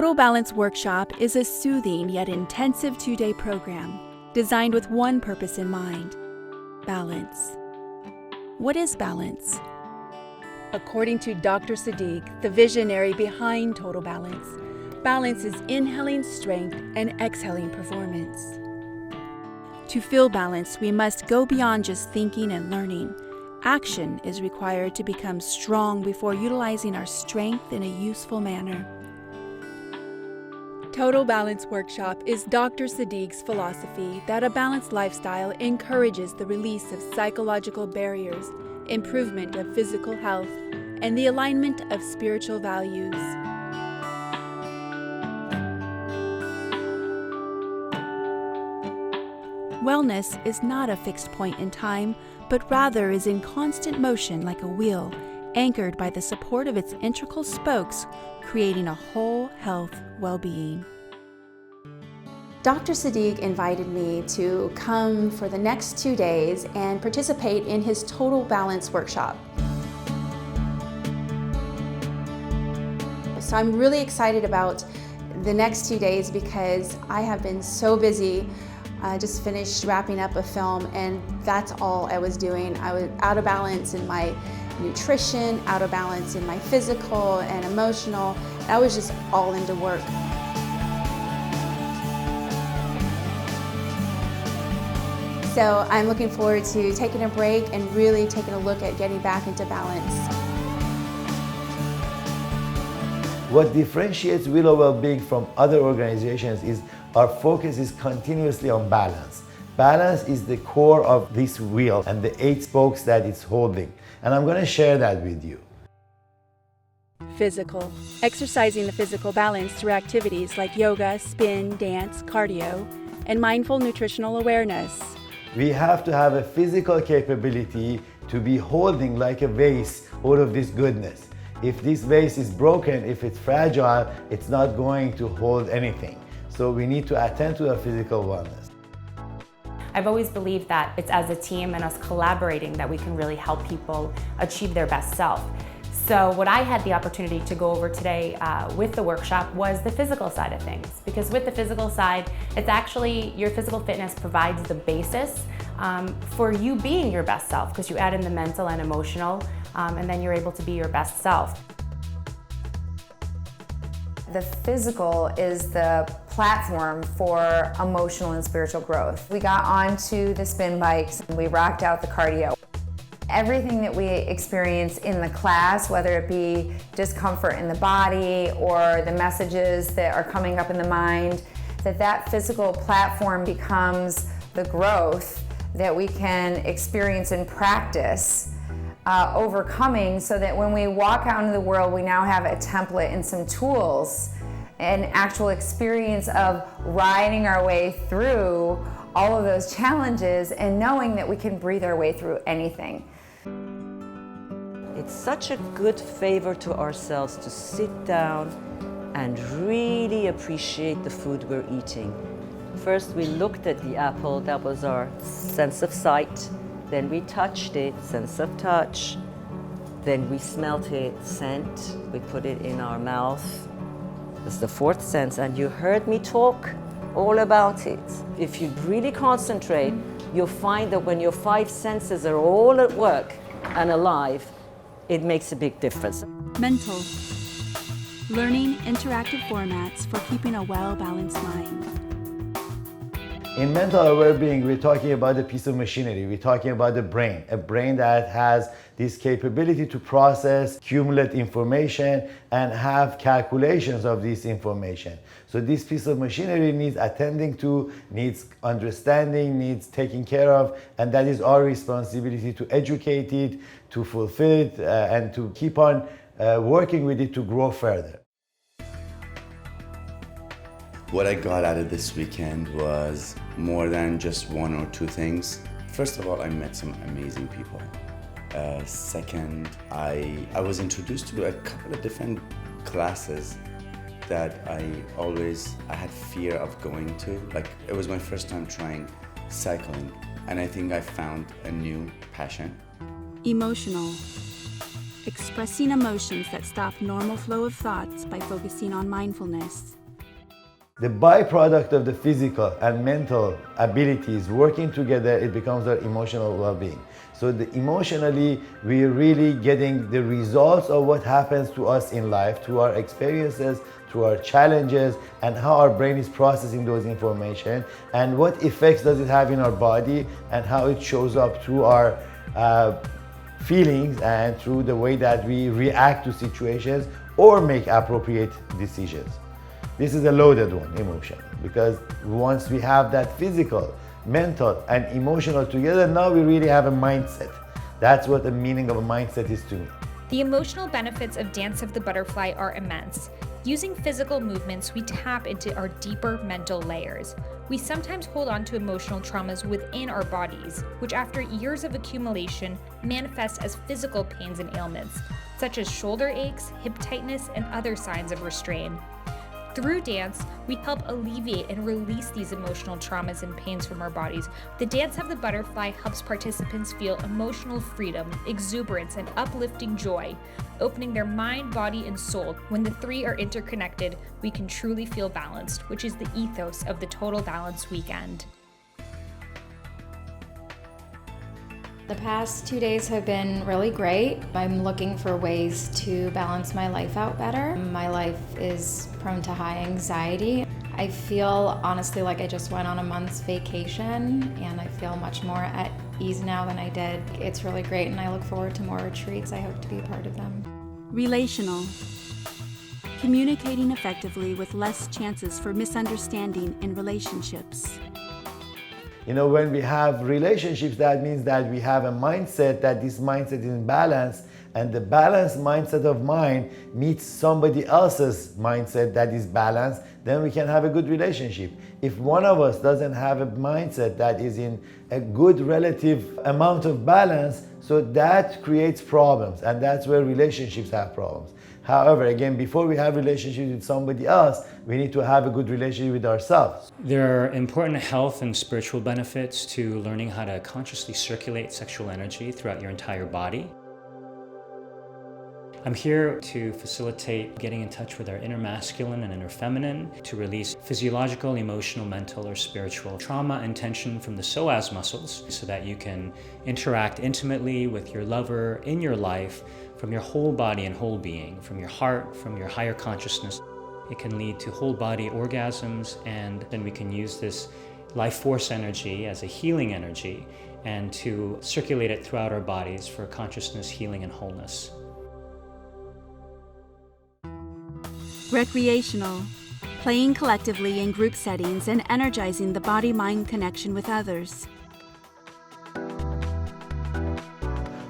Total Balance Workshop is a soothing yet intensive 2-day program designed with one purpose in mind: balance. What is balance? According to Dr. Sadiq, the visionary behind Total Balance, balance is inhaling strength and exhaling performance. To feel balance, we must go beyond just thinking and learning. Action is required to become strong before utilizing our strength in a useful manner. Total Balance Workshop is Dr. Sadiq's philosophy that a balanced lifestyle encourages the release of psychological barriers, improvement of physical health, and the alignment of spiritual values. Wellness is not a fixed point in time, but rather is in constant motion like a wheel, anchored by the support of its integral spokes, creating a whole health well-being. Dr. Sadiq invited me to come for the next 2 days and participate in his Total Balance Workshop. So I'm really excited about the next 2 days because I have been so busy. I just finished wrapping up a film, and that's all I was doing. I was out of balance in my nutrition, out of balance in my physical and emotional. I was just all into work. So I'm looking forward to taking a break and really taking a look at getting back into balance. What differentiates Willow Wellbeing from other organizations is our focus is continuously on balance. Balance is the core of this wheel and the 8 spokes that it's holding. And I'm going to share that with you. Physical. Exercising the physical balance through activities like yoga, spin, dance, cardio, and mindful nutritional awareness. We have to have a physical capability to be holding like a vase all of this goodness. If this vase is broken, if it's fragile, it's not going to hold anything. So we need to attend to our physical wellness. I've always believed that it's as a team and us collaborating that we can really help people achieve their best self. So what I had the opportunity to go over today with the workshop was the physical side of things. Because with the physical side, it's actually your physical fitness provides the basis for you being your best self, because you add in the mental and emotional, and then you're able to be your best self. The physical is the platform for emotional and spiritual growth. We got onto the spin bikes and we rocked out the cardio. Everything that we experience in the class, whether it be discomfort in the body or the messages that are coming up in the mind, that physical platform becomes the growth that we can experience and practice overcoming, so that when we walk out into the world, we now have a template and some tools, an actual experience of riding our way through all of those challenges and knowing that we can breathe our way through anything. It's such a good favor to ourselves to sit down and really appreciate the food we're eating. First, we looked at the apple, that was our sense of sight. Then we touched it, sense of touch. Then we smelt it, scent. We put it in our mouth. It's the 4th sense, and you heard me talk all about it. If you really concentrate, you'll find that when your 5 senses are all at work and alive, it makes a big difference. Mental. Learning interactive formats for keeping a well-balanced mind. In mental well-being, we're talking about a piece of machinery. We're talking about the brain, a brain that has this capability to process cumulative information and have calculations of this information. So this piece of machinery needs attending to, needs understanding, needs taking care of, and that is our responsibility to educate it, to fulfill it, and to keep on working with it to grow further. What I got out of this weekend was more than just 1 or 2 things. First of all, I met some amazing people. Second, I was introduced to a couple of different classes that I had fear of going to. Like, it was my first time trying cycling, and I think I found a new passion. Emotional. expressing emotions that stop normal flow of thoughts by focusing on mindfulness. The byproduct of the physical and mental abilities working together, it becomes our emotional well-being. So emotionally, we're really getting the results of what happens to us in life, through our experiences, through our challenges, and how our brain is processing those information, and what effects does it have in our body, and how it shows up through our feelings and through the way that we react to situations or make appropriate decisions. This is a loaded one, emotion, because once we have that physical, mental, and emotional together, now we really have a mindset. That's what the meaning of a mindset is to me. The emotional benefits of Dance of the Butterfly are immense. Using physical movements, we tap into our deeper mental layers. We sometimes hold on to emotional traumas within our bodies, which after years of accumulation manifest as physical pains and ailments, such as shoulder aches, hip tightness, and other signs of restraint. Through dance, we help alleviate and release these emotional traumas and pains from our bodies. The Dance of the Butterfly helps participants feel emotional freedom, exuberance, and uplifting joy, opening their mind, body, and soul. When the three are interconnected, we can truly feel balanced, which is the ethos of the Total Balance Weekend. The past 2 days have been really great. I'm looking for ways to balance my life out better. My life is prone to high anxiety. I feel honestly like I just went on a month's vacation, and I feel much more at ease now than I did. It's really great, and I look forward to more retreats. I hope to be a part of them. Relational. Communicating effectively with less chances for misunderstanding in relationships. You know, when we have relationships, that means that we have a mindset, that this mindset is in balance, and the balanced mindset of mine meets somebody else's mindset that is balanced, then we can have a good relationship. If one of us doesn't have a mindset that is in a good relative amount of balance, so that creates problems, and that's where relationships have problems. However, again, before we have relationships with somebody else, we need to have a good relationship with ourselves. There are important health and spiritual benefits to learning how to consciously circulate sexual energy throughout your entire body. I'm here to facilitate getting in touch with our inner masculine and inner feminine, to release physiological, emotional, mental, or spiritual trauma and tension from the psoas muscles, so that you can interact intimately with your lover in your life from your whole body and whole being, from your heart, from your higher consciousness. It can lead to whole body orgasms, and then we can use this life force energy as a healing energy and to circulate it throughout our bodies for consciousness, healing, and wholeness. Recreational. Playing collectively in group settings and energizing the body-mind connection with others.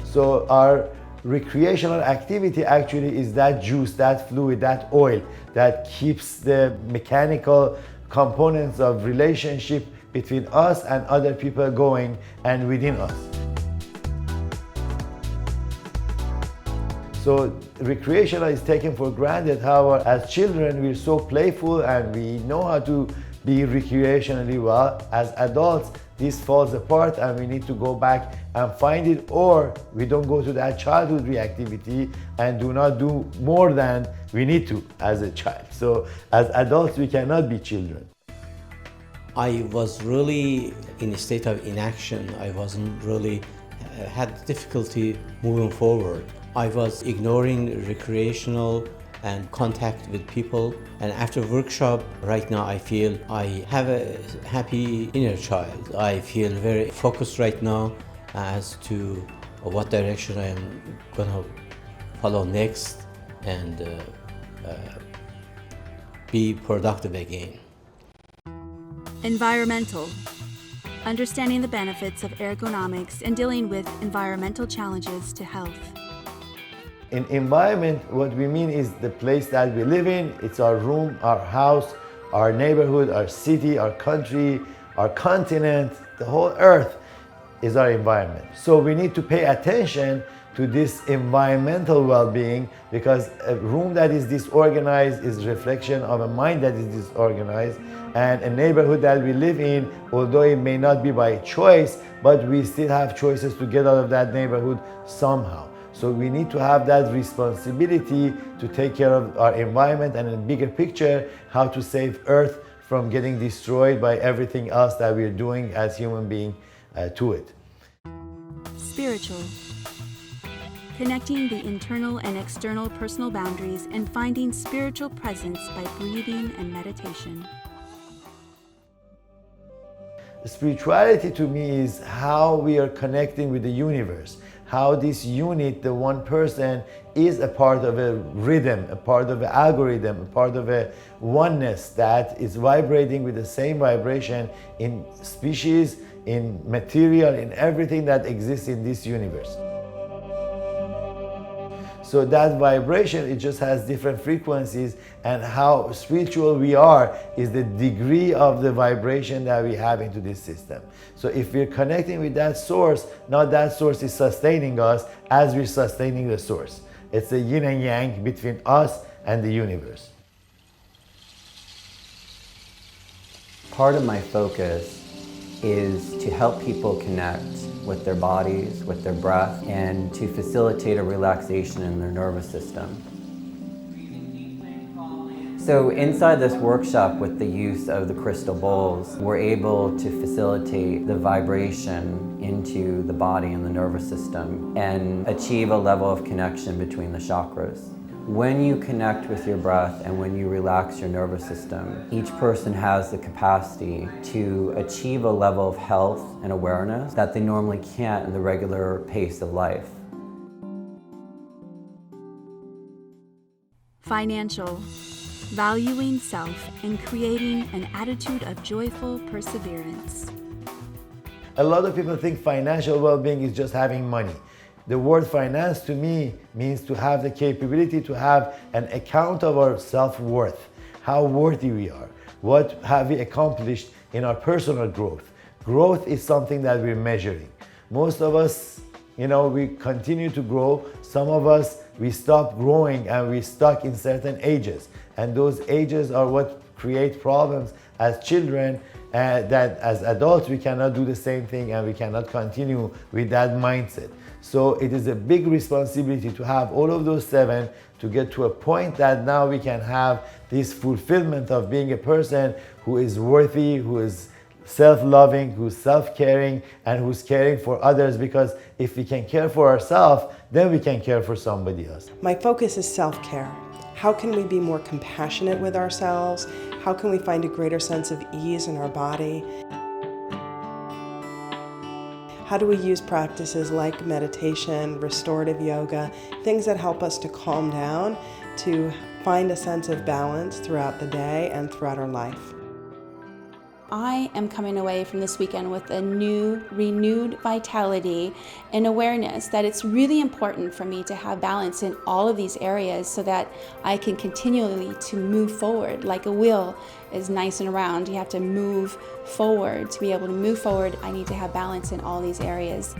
So our recreational activity actually is that juice, that fluid, that oil that keeps the mechanical components of relationship between us and other people going and within us. So recreational is taken for granted. However, as children, we're so playful and we know how to be recreationally well. As adults, this falls apart and we need to go back and find it, or we don't go to that childhood reactivity and do not do more than we need to as a child. So as adults, we cannot be children. I was really in a state of inaction. I wasn't really, had difficulty moving forward. I was ignoring recreational and contact with people. And after workshop, right now I feel I have a happy inner child. I feel very focused right now as to what direction I am going to follow next and be productive again. Environmental. Understanding the benefits of ergonomics and dealing with environmental challenges to health. In environment, what we mean is the place that we live in. It's our room, our house, our neighborhood, our city, our country, our continent, the whole earth is our environment. So we need to pay attention to this environmental well-being, because a room that is disorganized is a reflection of a mind that is disorganized, and a neighborhood that we live in, although it may not be by choice, but we still have choices to get out of that neighborhood somehow. So we need to have that responsibility to take care of our environment and in the bigger picture, how to save Earth from getting destroyed by everything else that we're doing as human beings to it. Spiritual. Connecting the internal and external personal boundaries and finding spiritual presence by breathing and meditation. Spirituality to me is how we are connecting with the universe, how this unit, the one person, is a part of a rhythm, a part of an algorithm, a part of a oneness that is vibrating with the same vibration in species, in material, in everything that exists in this universe. So that vibration, it just has different frequencies, and how spiritual we are is the degree of the vibration that we have into this system. So if we're connecting with that source, now that source is sustaining us as we're sustaining the source. It's a yin and yang between us and the universe. Part of my focus is to help people connect with their bodies, with their breath, and to facilitate a relaxation in their nervous system. So inside this workshop, with the use of the crystal bowls, we're able to facilitate the vibration into the body and the nervous system and achieve a level of connection between the chakras. When you connect with your breath and when you relax your nervous system, each person has the capacity to achieve a level of health and awareness that they normally can't in the regular pace of life. Financial. Valuing self and creating an attitude of joyful perseverance. A lot of people think financial well-being is just having money. The word finance to me means to have the capability to have an account of our self-worth, how worthy we are, what have we accomplished in our personal growth. Growth is something that we're measuring. Most of us, we continue to grow. Some of us, we stop growing and we're stuck in certain ages. And those ages are what create problems as children, that as adults we cannot do the same thing and we cannot continue with that mindset. So it is a big responsibility to have all of those 7 to get to a point that now we can have this fulfillment of being a person who is worthy, who is self-loving, who's self-caring, and who's caring for others, because if we can care for ourselves, then we can care for somebody else. My focus is self-care. How can we be more compassionate with ourselves? How can we find a greater sense of ease in our body? How do we use practices like meditation, restorative yoga, things that help us to calm down, to find a sense of balance throughout the day and throughout our life? I am coming away from this weekend with a new, renewed vitality and awareness that it's really important for me to have balance in all of these areas so that I can continually to move forward. Like a wheel is nice and round, you have to move forward. To be able to move forward, I need to have balance in all these areas.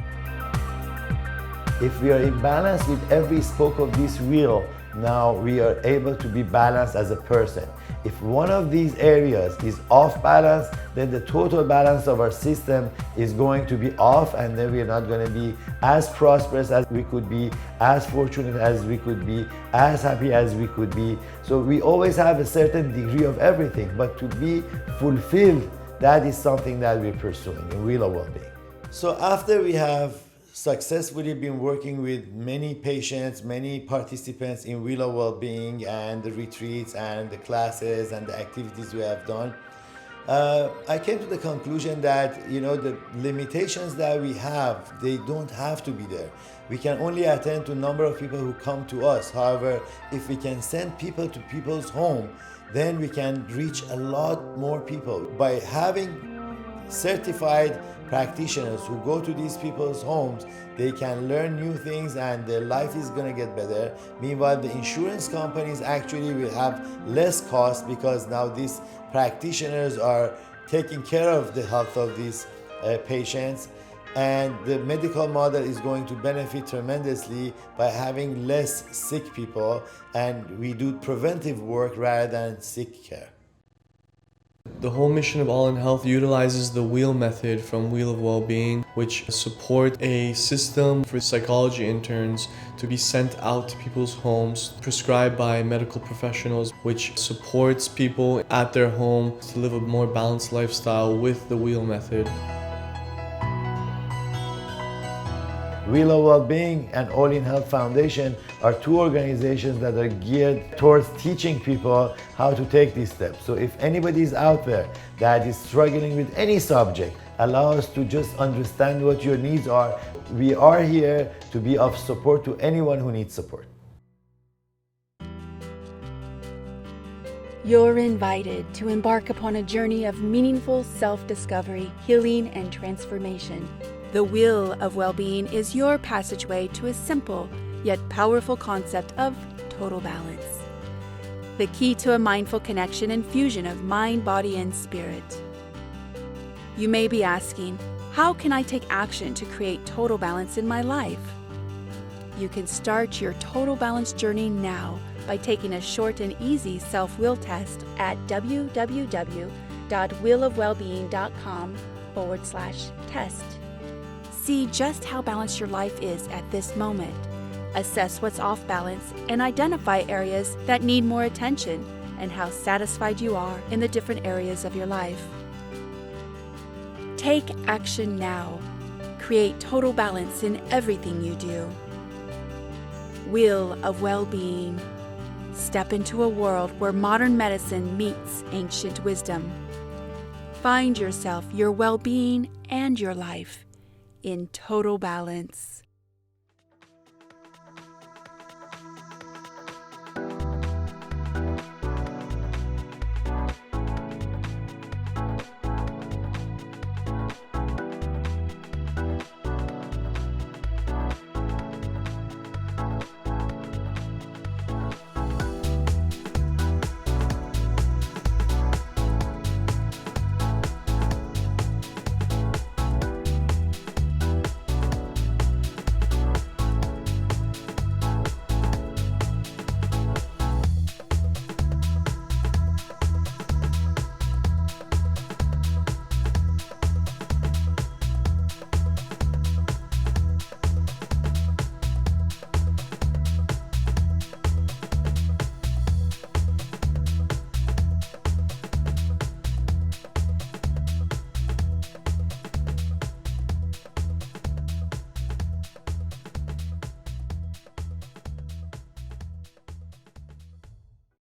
If we are in balance with every spoke of this wheel, now we are able to be balanced as a person. If one of these areas is off balance, then the total balance of our system is going to be off, and then we are not going to be as prosperous as we could be, as fortunate as we could be, as happy as we could be. So we always have a certain degree of everything, but to be fulfilled, that is something that we're pursuing in Wheel of Wellbeing. So after we have successfully been working with many patients, many participants in Wheel of Wellbeing and the retreats and the classes and the activities we have done, I came to the conclusion that the limitations that we have, they don't have to be there. We can only attend to a number of people who come to us. However, if we can send people to people's home, then we can reach a lot more people. By having certified practitioners who go to these people's homes, they can learn new things and their life is going to get better. Meanwhile, the insurance companies actually will have less cost because now these practitioners are taking care of the health of these patients, and the medical model is going to benefit tremendously by having less sick people, and we do preventive work rather than sick care. The whole mission of All in Health utilizes the wheel method from Wheel of Wellbeing, which support a system for psychology interns to be sent out to people's homes, prescribed by medical professionals, which supports people at their home to live a more balanced lifestyle with the wheel method. Wheel of Wellbeing and All in Health Foundation are two organizations that are geared towards teaching people how to take these steps. So if anybody is out there that is struggling with any subject, allow us to just understand what your needs are. We are here to be of support to anyone who needs support. You're invited to embark upon a journey of meaningful self-discovery, healing, and transformation. The Wheel of Wellbeing is your passageway to a simple yet powerful concept of total balance. The key to a mindful connection and fusion of mind, body, and spirit. You may be asking, how can I take action to create total balance in my life? You can start your total balance journey now by taking a short and easy self-will test at www.wheelofwellbeing.com/test. See just how balanced your life is at this moment. Assess what's off balance and identify areas that need more attention and how satisfied you are in the different areas of your life. Take action now. Create total balance in everything you do. Wheel of Wellbeing. Step into a world where modern medicine meets ancient wisdom. Find yourself, your well-being, and your life in total balance.